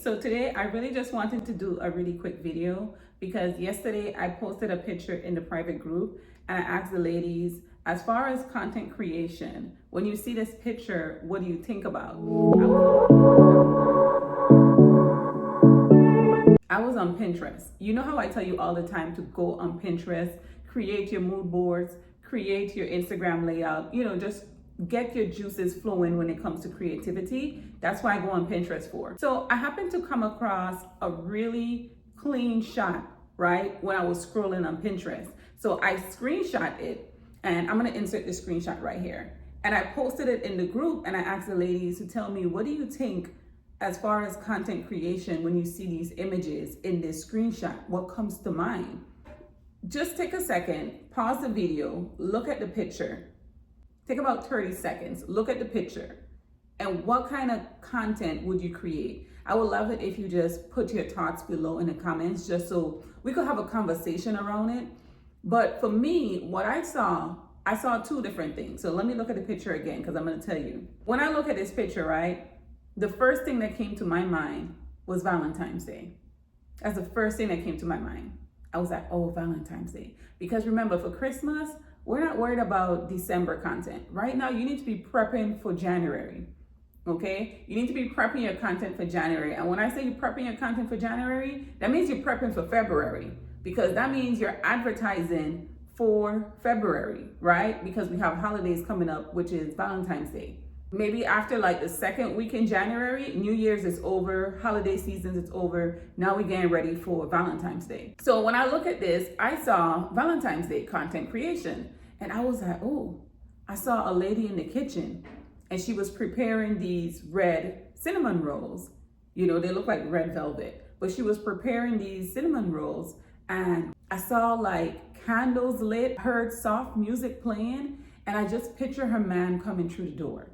So today I really just wanted to do a really quick video because yesterday I posted a picture in the private group and I asked the ladies, as far as content creation, when you see this picture, what do you think about? I was on Pinterest. You know how I tell you all the time to go on Pinterest, create your mood boards, create your Instagram layout, just get your juices flowing when it comes to creativity. That's why I go on Pinterest for. So I happened to come across a really clean shot, right, when I was scrolling on Pinterest. So I screenshot it, and I'm gonna insert the screenshot right here. And I posted it in the group, and I asked the ladies to tell me, what do you think as far as content creation when you see these images in this screenshot? What comes to mind? Just take a second, pause the video, look at the picture. Take about 30 seconds, look at the picture, and what kind of content would you create? I would love it if you just put your thoughts below in the comments, just so we could have a conversation around it. But for me, what I saw two different things. So let me look at the picture again, because I'm gonna tell you. When I look at this picture, right, the first thing that came to my mind was Valentine's Day. That's the first thing that came to my mind. I was like, oh, Valentine's Day. Because remember, for Christmas, we're not worried about December content. Right now, you need to be prepping for January, okay? You need to be prepping your content for January. And when I say you're prepping your content for January, that means you're prepping for February, because that means you're advertising for February, right? Because we have holidays coming up, which is Valentine's Day. Maybe after like the second week in January, New Year's is over, holiday seasons is over. Now we're getting ready for Valentine's Day. So when I look at this, I saw Valentine's Day content creation. And I was like, oh, I saw a lady in the kitchen and she was preparing these red cinnamon rolls. They look like red velvet, but she was preparing these cinnamon rolls, and I saw like candles lit, heard soft music playing, and I just picture her man coming through the door.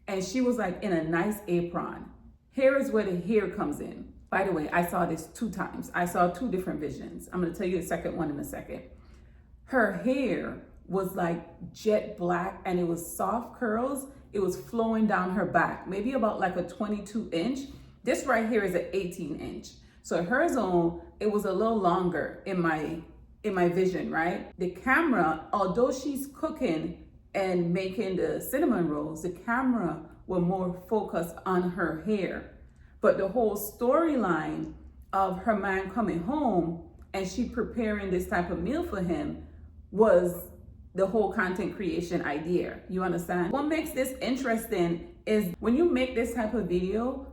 And she was like in a nice apron. Here is where the hair comes in. By the way, I saw this 2 times. I saw 2 different visions. I'm gonna tell you the second one in a second. Her hair was like jet black, and it was soft curls. It was flowing down her back, maybe about like a 22 inch. This right here is an 18 inch. So her zone, it was a little longer in my vision, right? The camera, although she's cooking and making the cinnamon rolls, the camera were more focused on her hair. But the whole storyline of her man coming home and she preparing this type of meal for him was the whole content creation idea. You understand? What makes this interesting is when you make this type of video,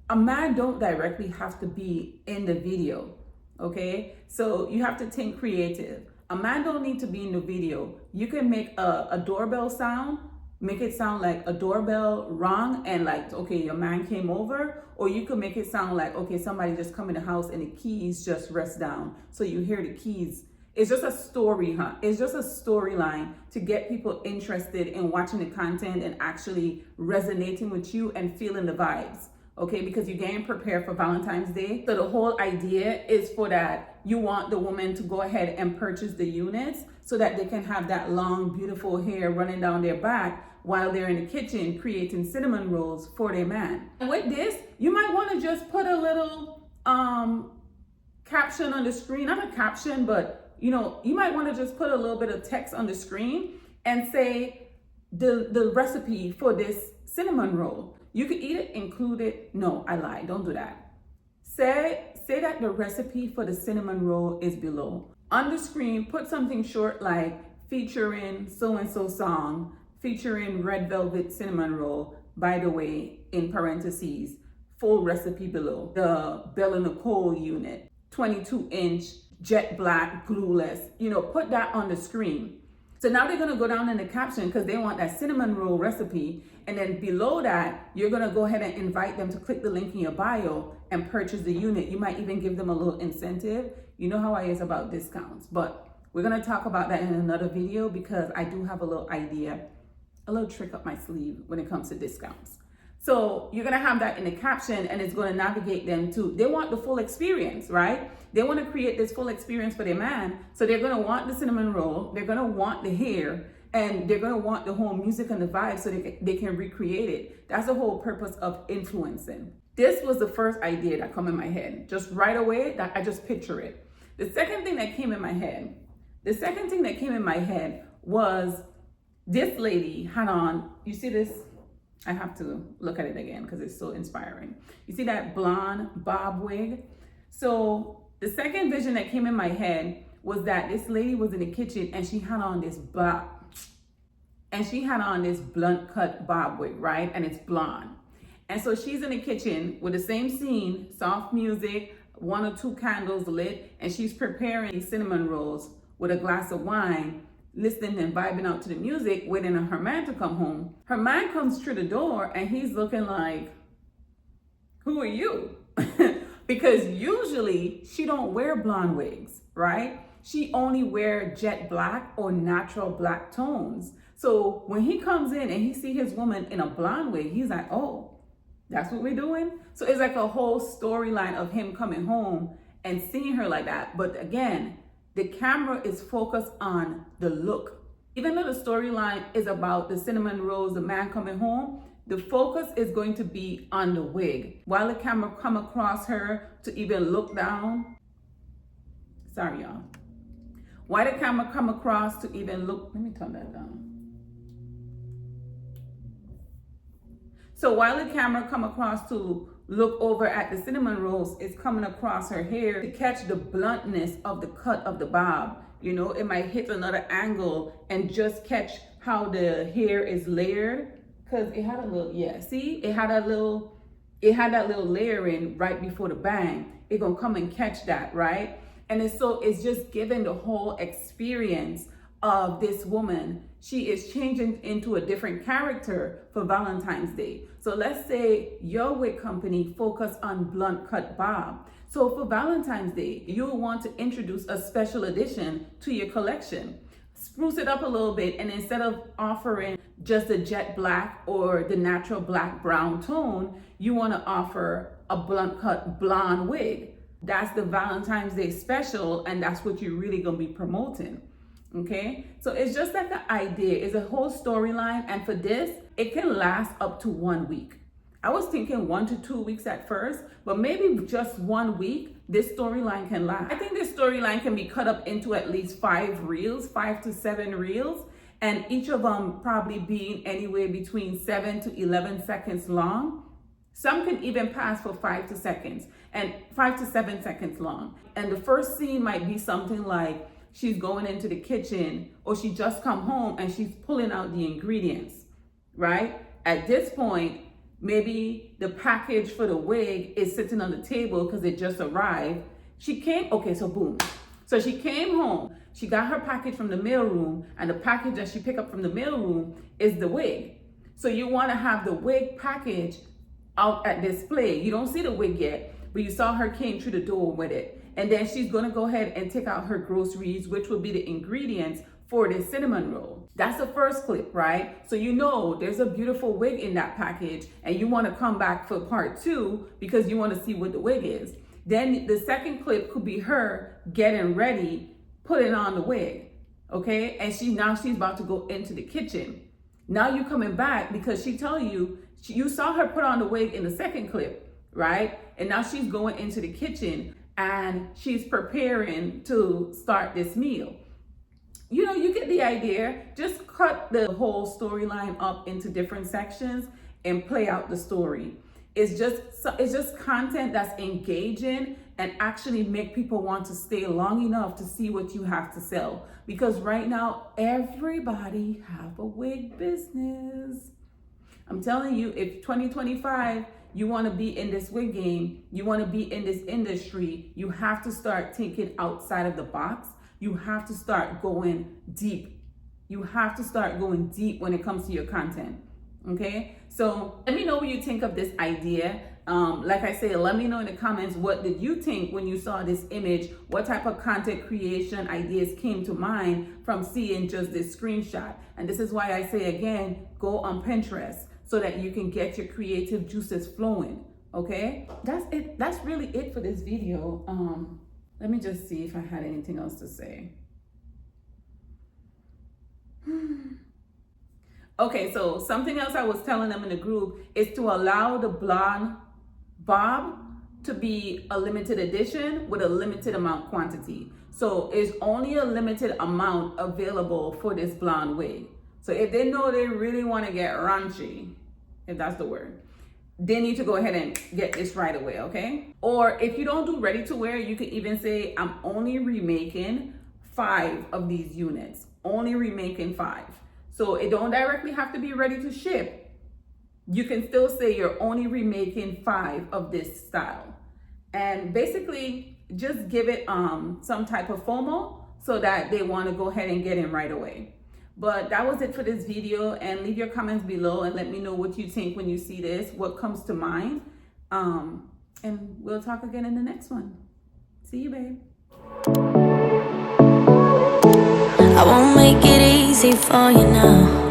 a man don't directly have to be in the video, okay? So you have to think creative. A man don't need to be in the video. You can make a doorbell sound, make it sound like a doorbell rang and like, okay, your man came over, or you could make it sound like, okay, somebody just come in the house and the keys just rest down. So you hear the keys. It's just a story, huh? It's just a storyline to get people interested in watching the content and actually resonating with you and feeling the vibes, okay? Because you're getting prepared for Valentine's Day. So the whole idea is for that. You want the woman to go ahead and purchase the units so that they can have that long, beautiful hair running down their back while they're in the kitchen creating cinnamon rolls for their man. And with this, you might want to just put a little caption on the screen. Not a caption, but you might want to just put a little bit of text on the screen and say the recipe for this cinnamon roll. You could eat it, include it. No, I lied. Don't do that. Say that the recipe for the cinnamon roll is below. On the screen, put something short like featuring so-and-so song, featuring red velvet cinnamon roll, by the way, in parentheses, full recipe below. The Bella Nicole unit, 22 inch, jet black, glueless, put that on the screen. So now they're gonna go down in the caption because they want that cinnamon roll recipe. And then below that, you're gonna go ahead and invite them to click the link in your bio and purchase the unit. You might even give them a little incentive. You know how I is about discounts, but we're gonna talk about that in another video because I do have a little idea, a little trick up my sleeve when it comes to discounts. So you're gonna have that in the caption, and it's gonna navigate them to, they want the full experience, right? They wanna create this full experience for their man. So they're gonna want the cinnamon roll, they're gonna want the hair, and they're gonna want the whole music and the vibe so they can recreate it. That's the whole purpose of influencing. This was the first idea that come in my head. Just right away, that I just picture it. The second thing that came in my head was this lady had on, you see this? I have to look at it again because it's so inspiring. You see that blonde bob wig? So the second vision that came in my head was that this lady was in the kitchen and she had on this blunt cut bob wig, right? And it's blonde. And so she's in the kitchen with the same scene, soft music, 1 or 2 candles lit, and she's preparing these cinnamon rolls with a glass of wine, listening and vibing out to the music, waiting on her man to come home. Her man comes through the door and he's looking like, who are you? Because usually she don't wear blonde wigs, right? She only wear jet black or natural black tones. So when he comes in and he see his woman in a blonde wig, he's like, oh, that's what we're doing? So it's like a whole storyline of him coming home and seeing her like that. But again, the camera is focused on the look. Even though the storyline is about the cinnamon rolls, the man coming home, the focus is going to be on the wig. While the camera come across her to even look down, sorry y'all. While the camera come across to even look, let me turn that down. So while the camera come across to look over at the cinnamon rolls, it's coming across her hair to catch the bluntness of the cut of the bob. You know, it might hit another angle and just catch how the hair is layered. Cause it had a little, yeah, see, it had that little layering right before the bang. It gonna come and catch that, right? And it's just giving the whole experience of this woman. She is changing into a different character for Valentine's Day. So let's say your wig company focus on blunt cut bob. So for Valentine's Day, you'll want to introduce a special edition to your collection. Spruce it up a little bit, and instead of offering just a jet black or the natural black brown tone, you want to offer a blunt cut blonde wig. That's the Valentine's Day special, and that's what you're really going to be promoting. Okay, so it's just like an idea, it's a whole storyline, and for this, it can last up to 1 week. I was thinking 1 to 2 weeks at first, but maybe just 1 week, this storyline can last. I think this storyline can be cut up into at least 5 reels, 5 to 7 reels, and each of them probably being anywhere between 7 to 11 seconds long. Some can even pass for 5 to 7 seconds long. And the first scene might be something like she's going into the kitchen, or she just come home and she's pulling out the ingredients, right? At this point, maybe the package for the wig is sitting on the table because it just arrived. Okay, so boom. So she came home, she got her package from the mailroom, and the package that she picked up from the mailroom is the wig. So you want to have the wig package out at display. You don't see the wig yet, but you saw her came through the door with it. And then she's gonna go ahead and take out her groceries, which will be the ingredients for the cinnamon roll. That's the first clip, right? So you know there's a beautiful wig in that package, and you wanna come back for part 2 because you wanna see what the wig is. Then the second clip could be her getting ready, putting on the wig, okay? And she's about to go into the kitchen. Now you coming back because she tell you, you saw her put on the wig in the second clip, right? And now she's going into the kitchen and she's preparing to start this meal. You know, you get the idea. Just cut the whole storyline up into different sections and play out the story. It's just content that's engaging and actually make people want to stay long enough to see what you have to sell. Because right now, everybody have a wig business. I'm telling you, if 2025, you want to be in this wig game, you want to be in this industry, you have to start thinking outside of the box. You have to start going deep. You have to start going deep when it comes to your content. Okay, so let me know what you think of this idea. Like I said, let me know in the comments, what did you think when you saw this image? What type of content creation ideas came to mind from seeing just this screenshot? And this is why I say again, go on Pinterest so that you can get your creative juices flowing. Okay, that's it. That's really it for this video. Let me just see if I had anything else to say. Okay, so something else I was telling them in the group is to allow the blonde bob to be a limited edition with a limited amount quantity. So it's only a limited amount available for this blonde wig. So if they know they really want to get raunchy, if that's the word, they need to go ahead and get this right away, okay? Or if you don't do ready to wear, you can even say, I'm only remaking 5 of these units, only remaking 5. So it don't directly have to be ready to ship. You can still say you're only remaking 5 of this style. And basically just give it some type of FOMO so that they want to go ahead and get in right away. But that was it for this video, and leave your comments below and let me know what you think when you see this, what comes to mind. And we'll talk again in the next one. See you, babe. I won't make it easy for you now.